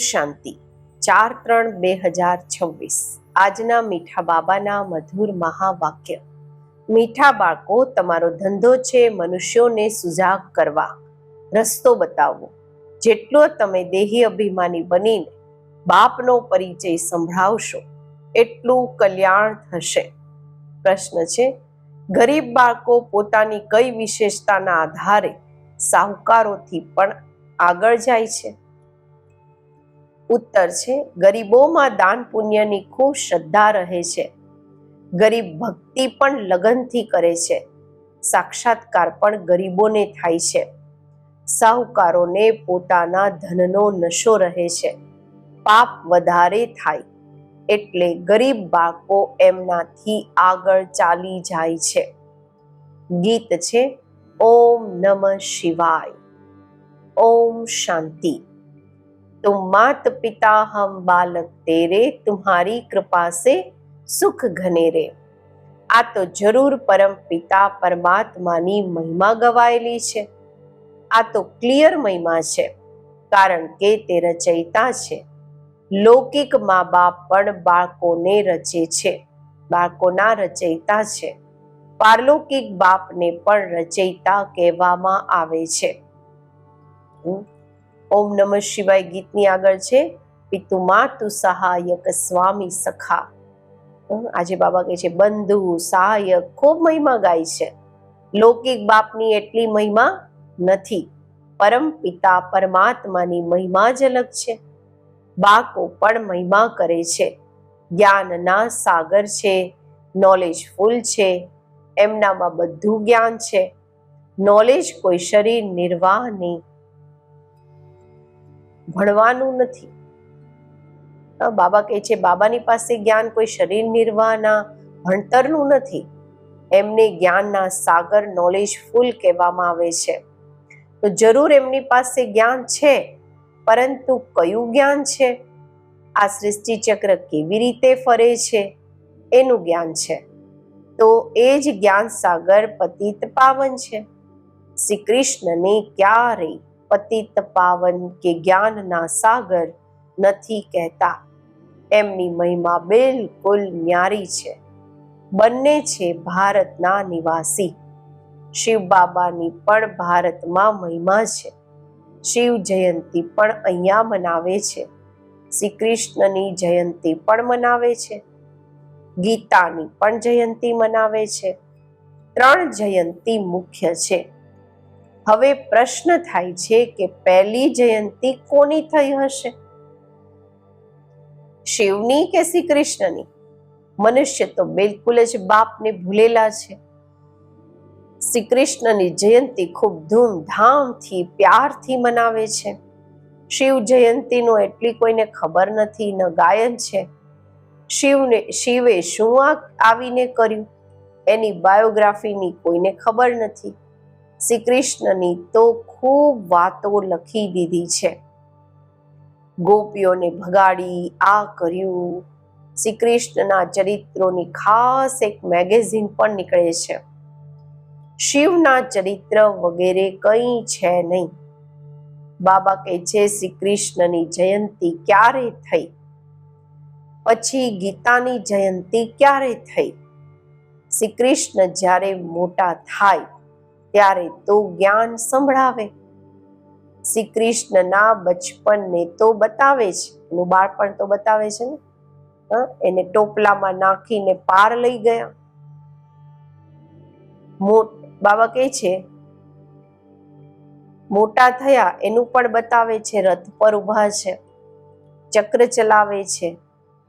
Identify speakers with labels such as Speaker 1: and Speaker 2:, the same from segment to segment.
Speaker 1: શાંતિ 4/3/2026 આજના મીઠા બાબાના મધુર મહાવાક્ય। મીઠા બાળકો, તમારો ધંધો છે મનુષ્યોને સુજાગ કરવા, રસ્તો બતાવવો। જેટલો તમે દેહી અભિમાની બનીને બાપનો પરિચય સંભળાવશો એટલું કલ્યાણ થશે। પ્રશ્ન છે, ગરીબ બાળકો પોતાની કઈ વિશેષતાના આધારે સાહુકારોથી પણ આગળ જાય છે? ઉત્તર છે, ગરીબોમાં દાન પુણ્યની ખૂબ શ્રદ્ધા રહે છે। ગરીબ ભક્તિ પણ લગનથી કરે છે। સાક્ષાત્કાર પણ ગરીબોને થાય છે। સાહુકારોને પોતાના ધનનો નશો રહે છે। પાપ વધારે થાય એટલે ગરીબ બાળકો એમનાથી આગળ ચાલી જાય છે। ગીત છે, ઓમ નમઃ શિવાય। ओम शांति। तुम मात पिता हम बालक तेरे, तुम्हारी कृपा से सुख घनेरे। આ તો જરૂર પરમ પિતા પરમાત્માની મહિમા ગવાયેલી છે। આ તો ક્લિયર મહિમા છે, કારણ કે તે રચયિતા છે। લૌકિક મા બાપ પણ બાળકોને રચે છે, બાળકોના રચયિતા છે। પારલૌકિક બાપને પણ રચયિતા કહેવામાં આવે છે। ઓમ નમઃ શિવાય ગીતની આગળ છે, પિતુ માતુ સહાયક સ્વામી સખા। આજે બાબા કહે છે બંધુ સહાયક, ખૂબ મહિમા ગાય છે। લૌકિક બાપની એટલી મહિમા નથી, પરમ પિતા પરમાત્માની મહિમા જ અલગ છે। બાળકો પણ મહિમા કરે છે, જ્ઞાનના સાગર છે, નોલેજફુલ છે, એમનામાં બધું જ્ઞાન છે। નોલેજ કોઈ શરીર નિર્વાહની, ભણવાનું નથી। બાબા કહે છે બાબાની પાસે જ્ઞાન કોઈ શરીર નિર્વાહના, ભણતરનું નથી। એમને જ્ઞાનના સાગર, નોલેજફુલ કહેવામાં આવે છે। તો જરૂર એમની પાસે જ્ઞાન છે, પરંતુ કયું જ્ઞાન છે? આ સૃષ્ટિ ચક્ર કેવી રીતે ફરે છે એનું જ્ઞાન છે। તો એ જ જ્ઞાન સાગર પતિત પાવન છે। શ્રી કૃષ્ણને ક્યારેય પતિત પાવન કે જ્ઞાનના સાગર નથી કહેતા। એમની મહિમા બિલકુલ ન્યારી છે। બંને છે ભારતના નિવાસી। શિવ બાબાની પણ ભારતમાં મહિમા છે। શિવ જયંતિ પણ અહીંયા મનાવે છે। શ્રી કૃષ્ણની જયંતિ પણ મનાવે છે। ગીતાની પણ જયંતિ મનાવે છે। 3 જયંતિ મુખ્ય છે। હવે પ્રશ્ન થાય છે કે પહેલી જયંતિ કોની થઈ હશે? શિવની કે શ્રી કૃષ્ણની? મનુષ્ય તો બિલકુલ જ બાપને ભૂલેલા છે। શ્રી કૃષ્ણની જયંતિ ખૂબ ધૂમધામથી, પ્યારથી મનાવે છે। શિવ જયંતિનો એટલી કોઈને ખબર નથી, ન ગાયન છે। શિવે શું આવીને કર્યું એની બાયોગ્રાફીની કોઈને ખબર નથી। શ્રી કૃષ્ણની તો ખૂબ વાતો લખી દીધી છે। ગોપીઓને ભગાડી, આ કર્યું। શ્રી કૃષ્ણના ચરિત્રોની ખાસ એક મેગેઝિન પણ નીકળે છે। શિવના ચરિત્ર વગેરે કંઈ છે નહીં। બાબા કહે છે શ્રી કૃષ્ણની જયંતિ ક્યારે થઈ? પછી ગીતાની જયંતિ ક્યારે થઈ? શ્રી કૃષ્ણ જ્યારે મોટા થાય ત્યારે તો જ્ઞાન સંભળાવે। શ્રી કૃષ્ણના બચપનને તો બતાવે છે, એનું બાળપણ તો બતાવે છે ને। એને ટોપલામાં નાખીને પાર લઈ ગયા। બાબા કહે છે મોટા થયા એનું પણ બતાવે છે। રથ પર ઊભા છે, ચક્ર ચલાવે છે,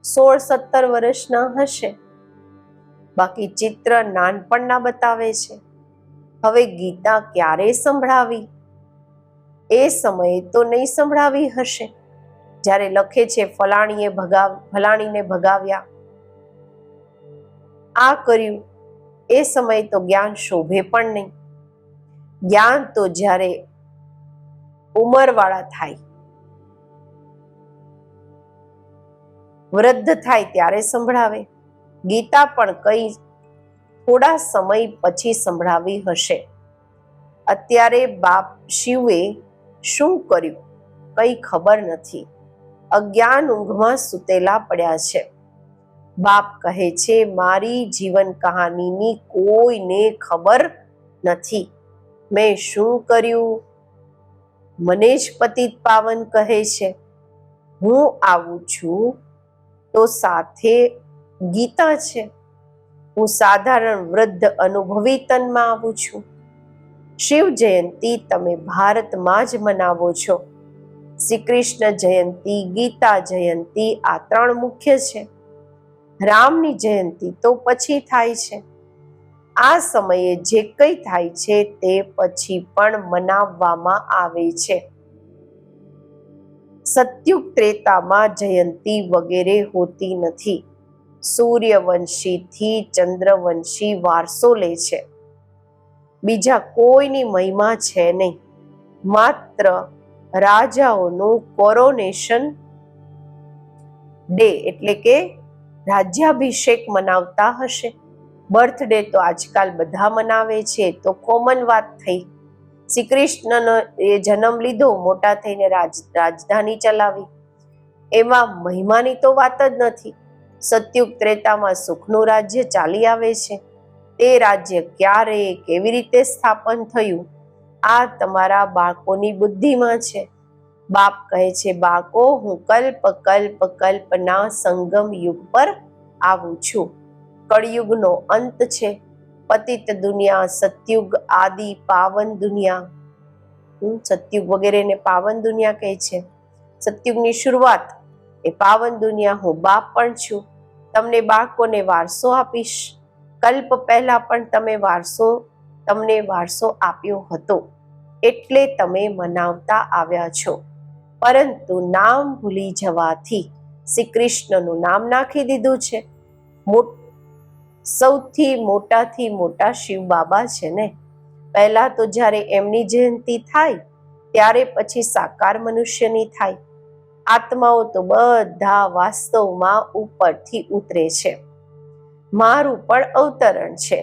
Speaker 1: 16-17 વર્ષના હશે। બાકી ચિત્ર નાનપણના બતાવે છે। હવે ગીતા ક્યારે સંભળાવી? એ સમયે તો નહીં સંભળાવી હશે જ્યારે લખે છે ફલાણીને ભગાવ્યા, આ કર્યું। એ સમયે તો જ્ઞાન શોભે પણ નહીં। જ્ઞાન તો જ્યારે ઉંમરવાળા થાય, વૃદ્ધ થાય ત્યારે સંભળાવે। ગીતા પણ કઈ થોડા સમય પછી સંભળાવી હશે। અત્યારે બાપ શિવે શું કર્યું કંઈ ખબર નથી। અજ્ઞાન ઊંઘમાં સૂતેલા પડ્યા છે. બાપ કહે છે, મારી જીવન કહાનીની કોઈને ખબર નથી. મેં શું કર્યું? મને જ પતિત પાવન કહે છે. હું આવું છું તો સાથે ગીતા છે. હું સાધારણ વૃદ્ધ અનુભવી તનમાં આવું છું. શિવ જયંતી તમે ભારતમાં જ મનાવો છો. શ્રી કૃષ્ણ જયંતી, ગીતા જયંતી આ 3 મુખ્ય છે. રામની જયંતી તો પછી થાય છે. આ સમયે જે કંઈ થાય છે તે પછી પણ મનાવવામાં આવે છે. સતયુગ ત્રેતામાં જયંતી વગેરે હોતી નથી. સૂર્યવંશીથી ચંદ્રવંશી વારસો લે છે. બીજા કોઈની મહિમા છે નહીં. માત્ર રાજાઓનું કોરોનેશન ડે એટલે કે રાજ્યાભિષેક મનાવતા હશે. બર્થડે તો આજકાલ બધા મનાવે છે, તો કોમન વાત થઈ. શ્રી કૃષ્ણનો એ જન્મ લીધો, મોટા થઈને રાજધાની ચલાવી, એમાં મહિમાની તો વાત જ નથી. સતયુગ ત્રેતામાં સુખનું રાજ્ય ચાલી આવે છે. તે રાજ્ય ક્યારે, કેવી રીતે સ્થાપન થયું, આ તમારા બાળકોની બુદ્ધિમાં છે. બાપ કહે છે, બાળકો, હું કલ્પના સંગમ યુગ પર આવું છું. કળિયુગનો અંત છે. પતિત દુનિયા, સતયુગ, આદિ, પાવન દુનિયા. સતયુગ વગેરેને પાવન દુનિયા કહે છે. સતયુગની શરૂઆત એ પાવન દુનિયા. હું બાપ પણ છું. તમને બાળકોને વારસો આપીશ. કલ્પ પહેલા પણ તમને વારસો આપ્યો હતો, એટલે તમે મનાવતા આવ્યા છો. પરંતુ નામ ભૂલી જવાથી શ્રી કૃષ્ણનું નામ નાખી દીધું છે. સૌથી મોટાથી મોટા શિવ બાબા છે ને. પહેલા તો જ્યારે એમની જયંતી થાય ત્યારે પછી સાકાર મનુષ્યની થાય. આત્માઓ તો બધા વાસ્તવમાં ઉપરથી ઉતરે છે. મારું પણ અવતરણ છે.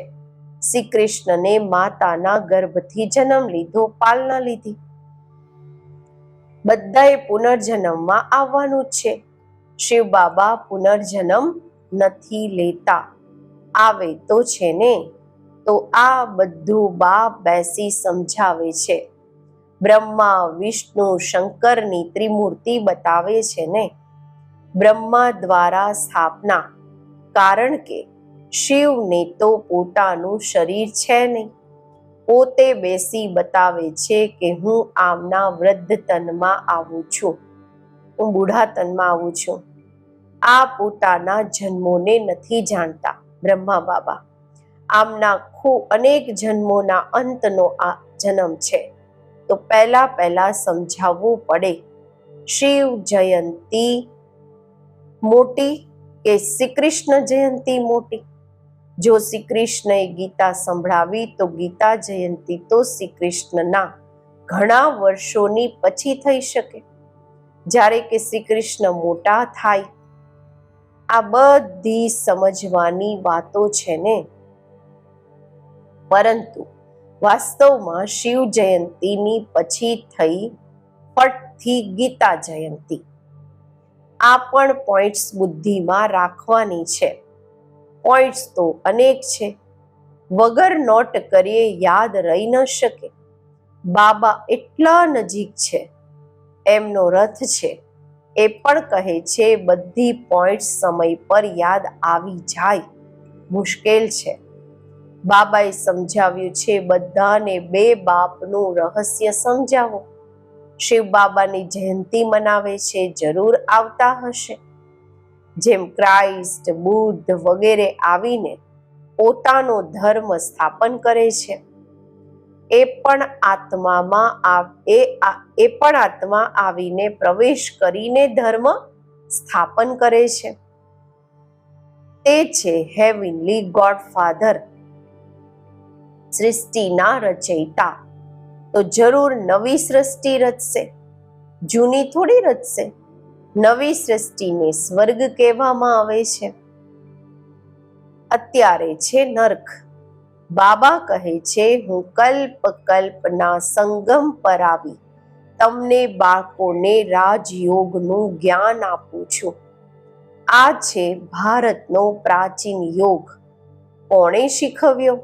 Speaker 1: શ્રી કૃષ્ણને માતાના ગર્ભથી જન્મ લીધો, પાલના લીધી. બધાએ પુનર્જન્મમાં આવવાનું જ છે. શિવ બાબા પુનર્જન્મ નથી લેતા. આવે તો છે ને. તો આ બધું બાપ બેસી સમજાવે છે. બ્રહ્મા, વિષ્ણુ, શંકરની ત્રિમૂર્તિ બતાવે છે ને. બ્રહ્મા દ્વારા સ્થાપના, કારણ કે શિવને તો પોતાનું શરીર છે નહીં. પોતે બેસી બતાવે છે કે હું આમના વૃદ્ધ તનમાં આવું છું, હું બુઢા તનમાં આવું છું. આ પોતાના જન્મોને નથી જાણતા. બ્રહ્મા બાબા આમના અનેક જન્મોના અંતનો આ જન્મ છે. તો પહેલા સમજાવવું પડે. શિવ જયંતી મોટી કે શ્રી કૃષ્ણ જયંતી મોટી? જો શ્રી કૃષ્ણએ ગીતા સંભળાવી તો ગીતા જયંતી તો શ્રી કૃષ્ણના ઘણા વર્ષોની પછી થઈ શકે, જ્યારે કે શ્રી કૃષ્ણ મોટા થાય. આ બધી સમજવાની વાતો છે ને. પરંતુ વાસ્તવમાં શિવ જયંતીની પછી થઈ ફટથી ગીતા જયંતી. આ પણ પોઈન્ટ્સ બુદ્ધિમાં રાખવાની છે. પોઈન્ટ્સ તો અનેક છે, વગર નોટ કરીએ યાદ રહી ન શકે. બાબા એટલા નજીક છે, એમનો રથ છે. એ પણ કહે છે બધી પોઈન્ટ્સ સમય પર યાદ આવી જાય મુશ્કેલ છે. બાબાએ સમજાવ્યું છે બધાને 2 બાપનું રહસ્ય સમજાવો. શિવ બાબાની જયંતી મનાવે છે, જરૂર આવતા હશે. જેમ ક્રાઇસ્ટ, બુદ્ધ વગેરે આવીને પોતાનો ધર્મ સ્થાપન કરે છે, એ પણ આત્મા આવીને પ્રવેશ કરીને ધર્મ સ્થાપન કરે છે. તે છે હેવનલી ગોડફાધર, સૃષ્ટિના રચયિતા. તો જરૂર નવી સૃષ્ટિ રચશે, જૂની થોડી રચશે. નવી સૃષ્ટિને સ્વર્ગ કહેવામાં આવે છે. અત્યારે છે નર્ક. બાબા કહે છે હું કલ્પના સંગમ પર આવી તમને બાળકોને રાજયોગનું જ્ઞાન આપું છું. આ છે ભારતનો પ્રાચીન યોગ. કોણે શીખવ્યો?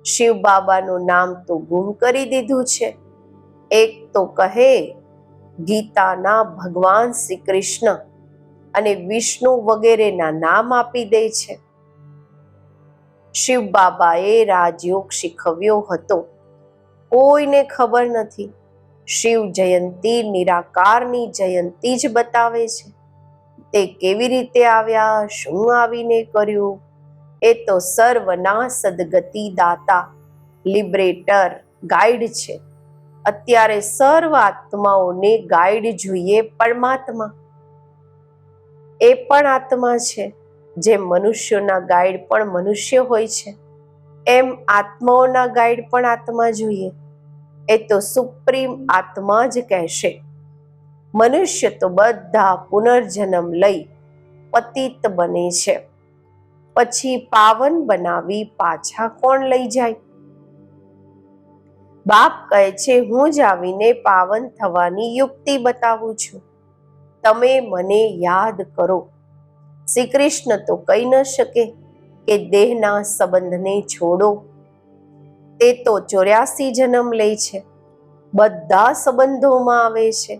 Speaker 1: શિવ બાબાનું નામ તો ગુમ કરી દીધું છે. એક તો કહે ગીતાના ભગવાન શ્રી કૃષ્ણ અને વિષ્ણુ વગેરેના નામ આપી દે છે. શિવ બાબાએ રાજયોગ શીખવ્યો હતો, કોઈને ખબર નથી. શિવ જયંતી નિરાકારની જયંતી જ બતાવે છે. તે કેવી રીતે આવ્યા, શું આવીને કર્યું, એ તો સર્વના સદગતિ દાતા, લિબરેટર, ગાઈડ છે. અત્યારે સર્વ આત્માઓને ગાઈડ જોઈએ પરમાત્મા. એ પણ આત્મા છે. જે મનુષ્યોના ગાઈડ પણ મનુષ્ય હોય છે, એમ આત્માઓના ગાઈડ પણ આત્મા જોઈએ. એ તો સુપ્રીમ આત્મા જ કહેશે. મનુષ્ય તો બધા પુનર્જન્મ લઈ પતિત બને છે. પછી પાવન બનાવી પાછા કોણ લઈ જાય? બાપ કહે છે, હું જ આવીને પાવન થવાની યુક્તિ બતાવું છું. તમે મને યાદ કરો. શ્રી કૃષ્ણ તો કહી ન શકે કે દેહના સંબંધને છોડો. તે તો 84 જન્મ લે છે, બધા સંબંધોમાં આવે છે.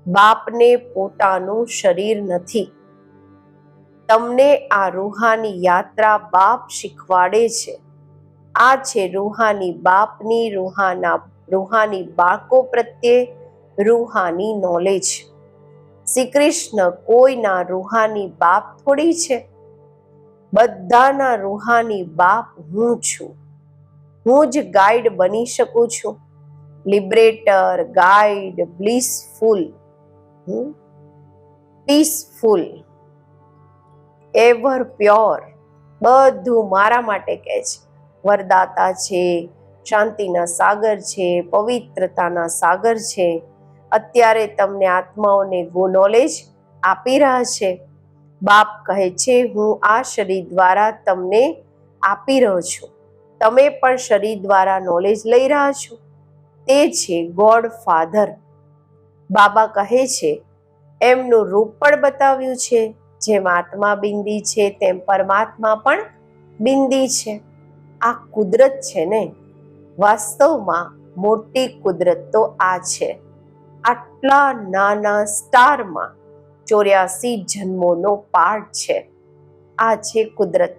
Speaker 1: બાપને પોતાનું શરીર નથી. તમને આ રૂહાની યાત્રા બાપ શીખવાડે છે. આ છે રૂહાની બાપની રૂહાની બાળકો પ્રત્યે રૂહાની નોલેજ. શ્રી કૃષ્ણ કોઈના રૂહાની બાપ થોડી છે. બધાના રૂહાની બાપ હું છું. હું જ ગાઈડ બની શકું છું. લિબરેટર, ગાઈડ, બ્લિસફુલ, પીસફુલ, એવર પ્યોર, બધું મારા માટે કહે છે. વરદાતા છે, શાંતિના સાગર છે, પવિત્રતાના સાગર છે. અત્યારે તમને આત્માઓને નોલેજ આપી રહ્યા છે. બાપ કહે છે, હું આ શરીર દ્વારા તમને આપી રહ્યો છું. તમે પણ શરીર દ્વારા નોલેજ લઈ રહ્યા છો. તે છે ગોડ ફાધર. બાબા કહે છે, એમનું રૂપ પણ બતાવ્યું છે. જેમ આત્મા બિંદી છે, તેમ પરમાત્મા પણ બિંદી છે. આ કુદરત છે ને. વાસ્તવમાં મોટી કુદરત તો આ છે. આટલા નાના સ્ટારમાં 84 જન્મોનો પાર્ટ છે. આ છે કુદરત.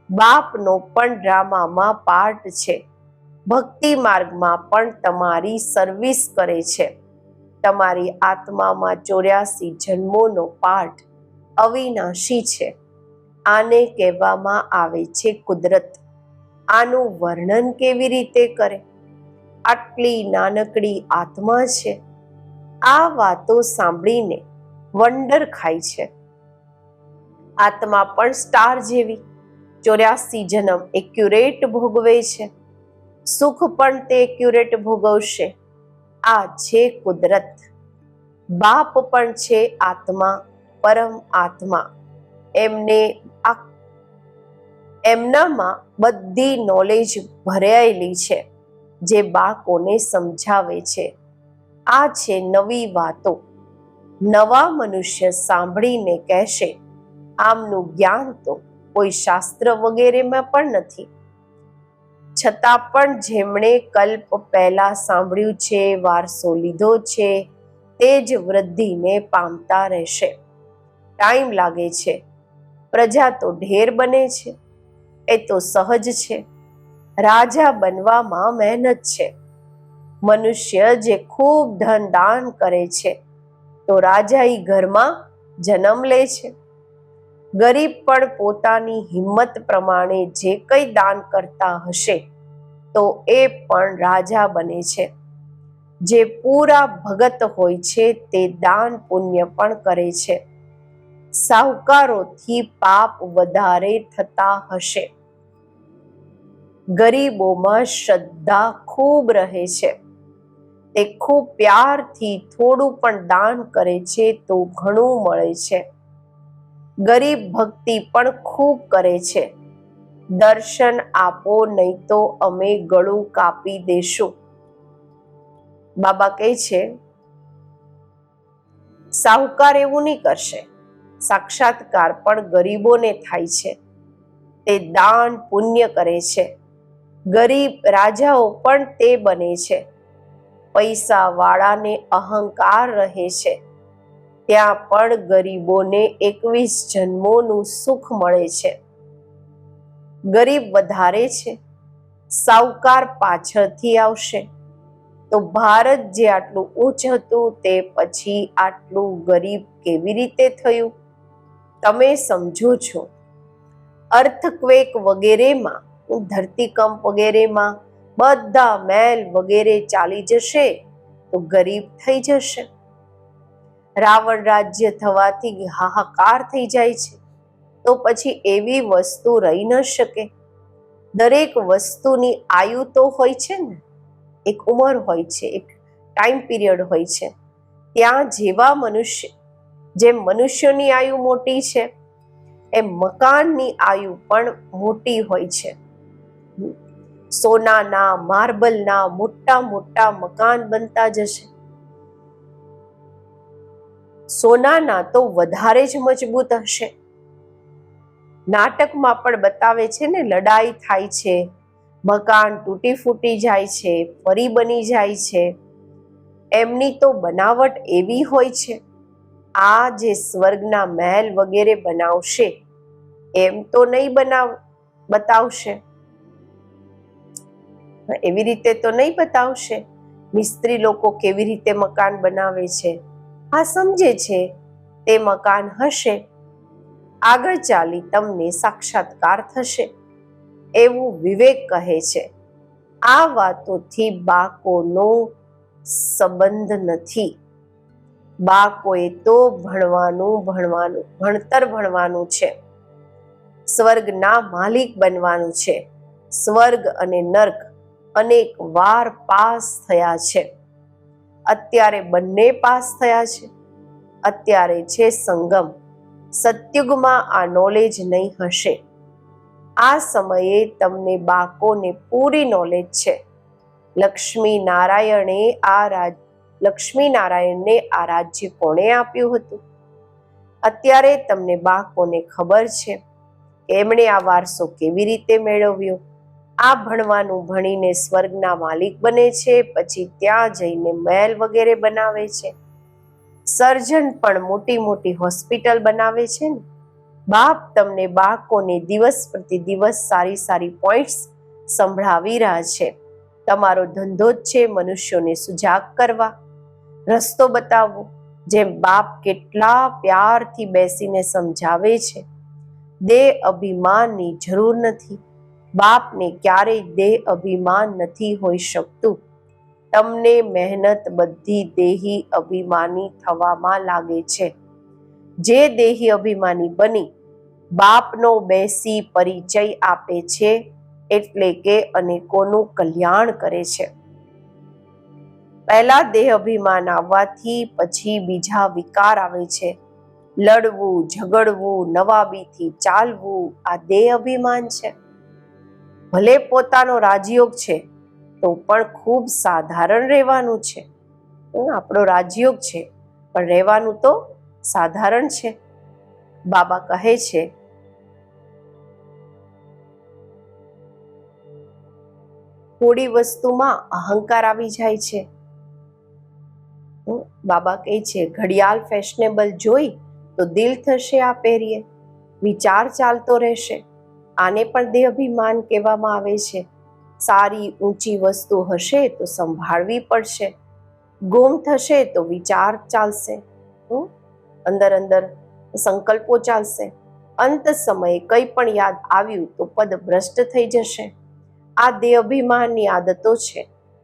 Speaker 1: બાપનો પણ ડ્રામામાં પાર્ટ છે. ભક્તિ માર્ગમાં પણ તમારી સર્વિસ કરે છે. તમારી આત્મામાં 84 જન્મોનો પાર્ટ અવિનાશી છે. આને કહેવામાં આવે છે કુદરત. આનું વર્ણન કેવી રીતે કરે? આટલી નાનકડી આત્મા છે. આ વાતો સાંભળીને વંડર ખાય છે. આત્મા પણ સ્ટાર જેવી 84 જન્મ એક્યુરેટ ભોગવે છે. સુખ પણ તે એક્યુરેટ ભોગવશે. આ છે કુદરત. બાપ પણ છે આત્મા, પરમ આત્મા. એમનામાં બધી નોલેજ ભરાયેલી છે, જે બાળકોને સમજાવે છે. આ છે નવી વાતો. નવા મનુષ્ય સાંભળીને કહેશે, આમનું જ્ઞાન તો કોઈ શાસ્ત્ર વગેરેમાં પણ નથી. છતાં પણ જેમણે કલ્પ પહેલા સાંભળ્યું છે, વારસો લીધો છે, તે જ વૃદ્ધિને પામતા રહેશે. ટાઈમ લાગે છે. પ્રજા તો ઢેર બને છે. એ તો સહજ છે. રાજા બનવામાં મહેનત છે. મનુષ્ય જે ખૂબ ધન દાન કરે છે, તો રાજાઈ ઘરમાં જન્મ લે છે. ગરીબ પણ પોતાની હિંમત પ્રમાણે જે કંઈ દાન કરતા હશે, તો એ પણ રાજા બને છે. જે પૂરા ભગત હોય છે, તે દાન પુણ્ય પણ કરે છે. સાહુકારોથી પાપ વધારે થતા હશે. ગરીબોમાં શ્રદ્ધા ખૂબ રહે છે. તે ખૂબ પ્યારથી થોડું પણ દાન કરે છે, તો ઘણું મળે છે. ગરીબ ભક્તિ પણ ખૂબ કરે છે. દર્શન આપો, નહીં તો અમે ગળું કાપી દેશું. બાબા કહે છે, સાહુકાર એવું નહીં કરશે, સાક્ષાત્કાર પણ ગરીબોને થાય છે, તે દાન પુણ્ય કરે છે, ગરીબ રાજાઓ પણ તે બને છે, પૈસા વાળાને અહંકાર રહે છે, ત્યાં પણ ગરીબોને 21 જન્મોનું સુખ મળે છે. ગરીબ વધારે છે, સાહુકાર પાછળથી આવશે, તો ભારત જે આટલું ઊંચ હતું તે પછી આટલું ગરીબ કેવી રીતે થયું? તમે સમજો છો. અર્થક્વેક વગેરેમાં, ધરતીકંપ વગેરેમાં બધા મહેલ વગેરે ચાલી જશે તો ગરીબ થઈ જશે. રાવણ રાજ્ય થવાથી હાહાકાર થઈ જાય છે, તો પછી એવી વસ્તુ રહી ન શકે. દરેક વસ્તુની આયુ તો હોય છે ને, એક ઉંમર હોય છે, એક ટાઈમ પીરિયડ હોય છે. ત્યાં જેમ મનુષ્યની આયુ મોટી છે, એમ મકાનની આયુ પણ મોટી હોય છે. સોનાના, માર્બલના મોટા મોટા મકાન બનતા જશે. સોનાના તો વધારે જ મજબૂત હશે. નાટકમાં પણ બતાવે છે ને, લડાઈ થાય છે, મકાન તૂટી ફૂટી જાય છે, ફરી બની જાય છે. એમની તો બનાવટ એવી હોય છે. આ જે સ્વર્ગના મહેલ વગેરે બનાવશે એમ તો નહીં બતાવશે, એવી રીતે તો નહીં બતાવશે. મિસ્ત્રી લોકો કેવી રીતે મકાન બનાવે છે, આ સમજે છે તે મકાન હશે. આગળ ચાલી તમને સાક્ષાત્કાર થશે એવું વિવેક કહે છે. આ વાતોથી બાળકોનો સંબંધ નથી. બાળકોએ તો ભણતર ભણવાનું છે, સ્વર્ગના માલિક બનવાનું છે. સ્વર્ગ અને નર્ક અનેક વાર પાસ થયા છે, અત્યારે બંને પાસ થયા છે. અત્યારે છે સંગમ. સતયુગમાં આ નોલેજ નહીં હશે. આ સમયે તમને બાળકોને પૂરી નોલેજ છે. લક્ષ્મીનારાયણને આ રાજ્ય કોણે આપ્યું હતું? અત્યારે તમને બાળકોને ખબર છે કે એમણે આ વારસો કેવી રીતે મેળવ્યો. આ ભણવાનું ભણીને સ્વર્ગના માલિક બને છે, પછી ત્યાં જઈને મહેલ વગેરે બનાવે છે. સર્જન પણ મોટી મોટી હોસ્પિટલ બનાવે છે ને. બાપ તમને બાળકોને દિવસ પ્રતિ દિવસ સારી સારી પોઈન્ટ્સ સંભળાવી રહ્યા છે. તમારો ધંધો જ છે મનુષ્યોને સુજાગ કરવા, રસ્તો બતાવવો. જેમ બાપ કેટલા પ્યારથી બેસીને સમજાવે છે. દેહ અભિમાનની જરૂર નથી. બાપને ક્યારેય દેહ અભિમાન નથી હોઈ શકતું. તમને મહેનત બધી દેહી અભિમાની થવામાં લાગે છે. જે દેહી અભિમાની બની બાપનો બેસી પરિચય આપે છે, એટલે કે અનેકોનું કલ્યાણ કરે છે. પહેલા દેહ અભિમાન આવવાથી પછી બીજા વિકાર આવે છે. લડવું, ઝઘડવું, નવાબીથી ચાલવું, આ દેહ અભિમાન છે. ભલે પોતાનો રાજયોગ છે તો પણ ખૂબ સાધારણ રહેવાનું છે. આપણો રાજયોગ છે પણ રહેવાનું તો સાધારણ છે. બાબા કહે છે, થોડી વસ્તુમાં અહંકાર આવી જાય છે. બાબા કહે છે, ઘડિયાળ ફેશનેબલ જોઈ તો દિલ થશે આ પહેરીએ, વિચાર ચાલતો રહેશે. આને પણ દેહ અભિમાન કહેવામાં આવે છે. સારી ઊંચી વસ્તુ હશે તો સંભાળવી પડશે, ગુમ થશે તો વિચાર ચાલશે, અંદર અંદર સંકલ્પો ચાલશે. અંત સમયે કંઈ પણ યાદ આવ્યું તો પદ ભ્રષ્ટ થઈ જશે. આ દેહ અભિમાનની આદતો છે.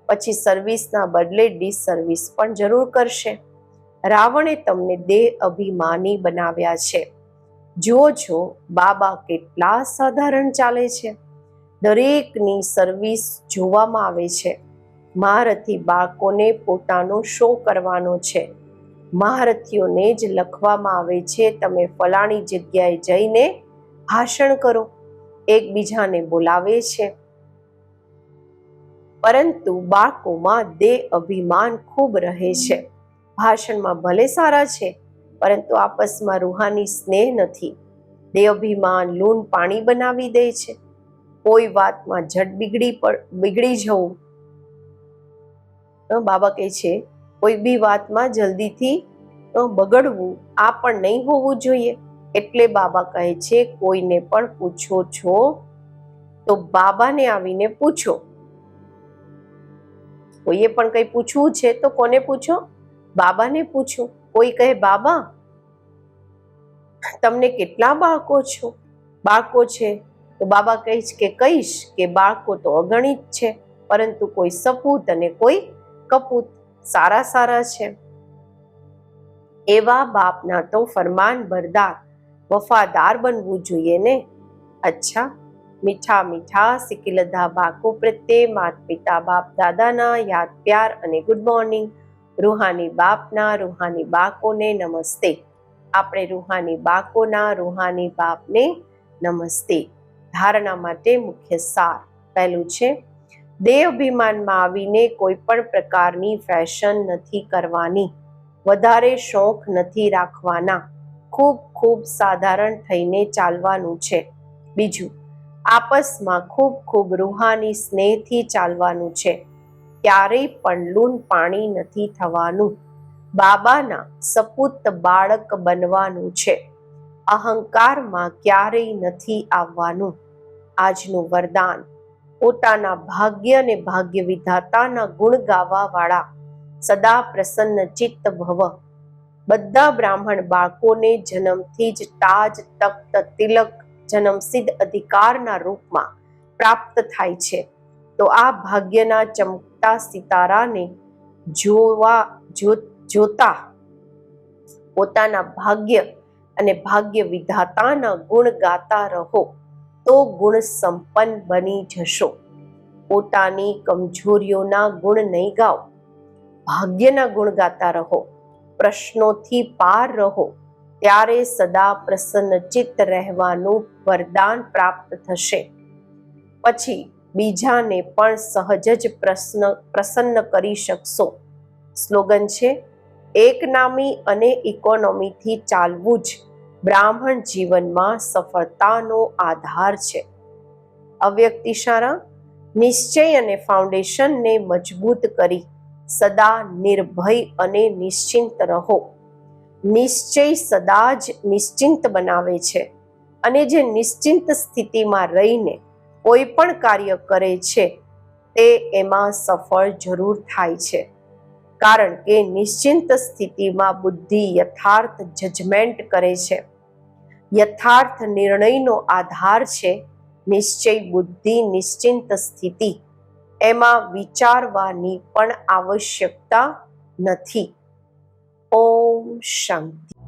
Speaker 1: પછી સર્વિસના બદલે ડિસર્વિસ પણ જરૂર કરશે. રાવણે તમને દેહ અભિમાની બનાવ્યા છે. જુઓ છો બાબા કેટલા સાધારણ ચાલે છે. દરેકની સર્વિસ જોવામાં આવે છે. મહારથી બાળકોને પોતાનો શો કરવાનો છે. મહારથીઓને જ લખવામાં આવે છે, તમે ફલાણી જગ્યાએ જઈને ભાષણ કરો. એકબીજાને બોલાવે છે. પરંતુ બાળકોમાં દેહ અભિમાન ખૂબ રહે છે. ભાષણમાં ભલે સારા છે, પરંતુ આપસમાં રૂહાની સ્નેહ નથી. દેહ અભિમાન લૂણ પાણી બનાવી દે છે. કોઈ વાતમાં ઝટ બિગડી જવું. બાબા કહે છે કોઈ બી વાતમાં જલ્દીથી બગડવું આ પણ નહીં હોવું જોઈએ. એટલે બાબા કહે છે કોઈને પણ પૂછો છો તો બાબાને આવીને પૂછો. કોઈએ પણ કંઈ પૂછવું છે તો કોને પૂછો? બાબાને પૂછો. કોઈ કહે બાબા તમને કેટલા બાળકો છે? તો બાબા કહીશ કે બાળકો તો અગણિત છે, પરંતુ કોઈ સપૂત અને કોઈ કપૂત. સારા છે. એવા બાપના તો ફરમાન બરદાર વફાદાર બનવું જોઈએ ને. અચ્છા, મીઠા સિકિલધા બાળકો પ્રત્યે માતા પિતા બાપ દાદાના યાદ પ્યાર અને ગુડ મોર્નિંગ. રૂહાની બાપના રૂહાની બાળકોને નમસ્તે. આપણે રૂહાની બાળકોના રૂહાની બાપને નમસ્તે. ધારણા માટે મુખ્ય સાર. પહેલું છે, દેહ અભિમાનમાં આવીને કોઈ પણ પ્રકારની ફેશન નથી કરવાની, વધારે શોખ નથી રાખવાના, ખૂબ સાધારણ થઈને ચાલવાનું છે. બીજું, આપસમાં ખૂબ રૂહાની સ્નેહથી ચાલવાનું છે. ક્યારેય પણ લૂણ પાણી નથી થવાનું. બાબાના સપૂત બાળક બનવાનું છે. અહંકારમાં ક્યારેય નથી આવવાનું. આજનું વરદાન, પોતાના ભાગ્ય અને ભાગ્ય વિધાતાના ગુણ ગાવા વાળા સદા પ્રસન્ન ચિત્ત ભવ. બધા બ્રાહ્મણ બાળકોને જન્મથી જ તાજ તખ્ત તિલક જન્મસિદ્ધ અધિકારના રૂપમાં પ્રાપ્ત થાય છે. તો આ ભાગ્યના ચમકતા સિતારાને જોતા પોતાના ભાગ્ય અને ભાગ્ય વિધાતાના ગુણ ગાતા રહો તો ગુણ સંપન્ન બની જશો. પોતાની કમજોરીઓના ગુણ નહીં ગાઓ, ભાગ્યના ગુણ ગાતા રહો. પ્રશ્નોથી પાર રહો, ત્યારે સદા પ્રસન્નચિત્ત રહેવાનું વરદાન પ્રાપ્ત થશે. પછી બીજાને પણ સહજ જ પ્રસન્ન કરી શકશો. સ્લોગન છે, એક નામી અને ઇકોનોમીથી ચાલવું જ બ્રાહ્મણ જીવનમાં સફળતાનો આધાર છે. અવ્યક્ત ઇશારા, નિશ્ચય અને ફાઉન્ડેશનને મજબૂત કરી સદા નિર્ભય અને નિશ્ચિંત રહો. નિશ્ચય સદા જ નિશ્ચિંત બનાવે છે, અને જે નિશ્ચિંત સ્થિતિમાં રહીને કોઈ પણ કાર્ય કરે છે તે એમાં સફળ જરૂર થાય છે. કારણ કે નિશ્ચિંત સ્થિતિમાં બુદ્ધિ યથાર્થ જજમેન્ટ કરે છે. યથાર્થ નિર્ણયનો આધાર છે નિશ્ચય બુદ્ધિ, નિશ્ચિંત સ્થિતિ. એમાં વિચારવાની પણ આવશ્યકતા નથી. ઓમ શાંતિ.